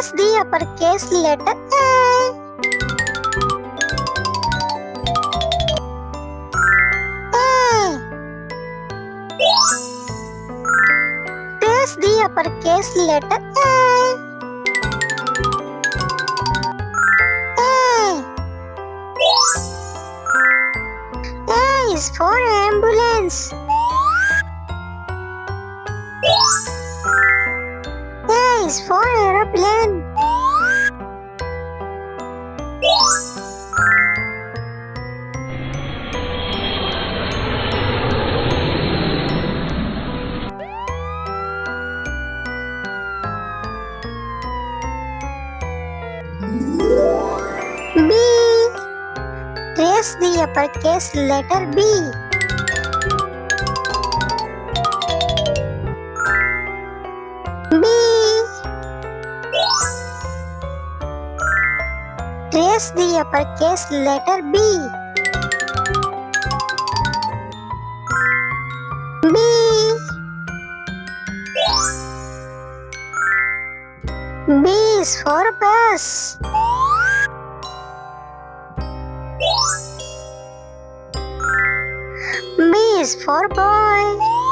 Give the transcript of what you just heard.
Trace the uppercase letter A. Trace the uppercase letter A. A is for ambulance. A is for aeroplane. B. Trace the uppercase letter B. B. Trace the uppercase letter B. B. B is for bus. B is for boy.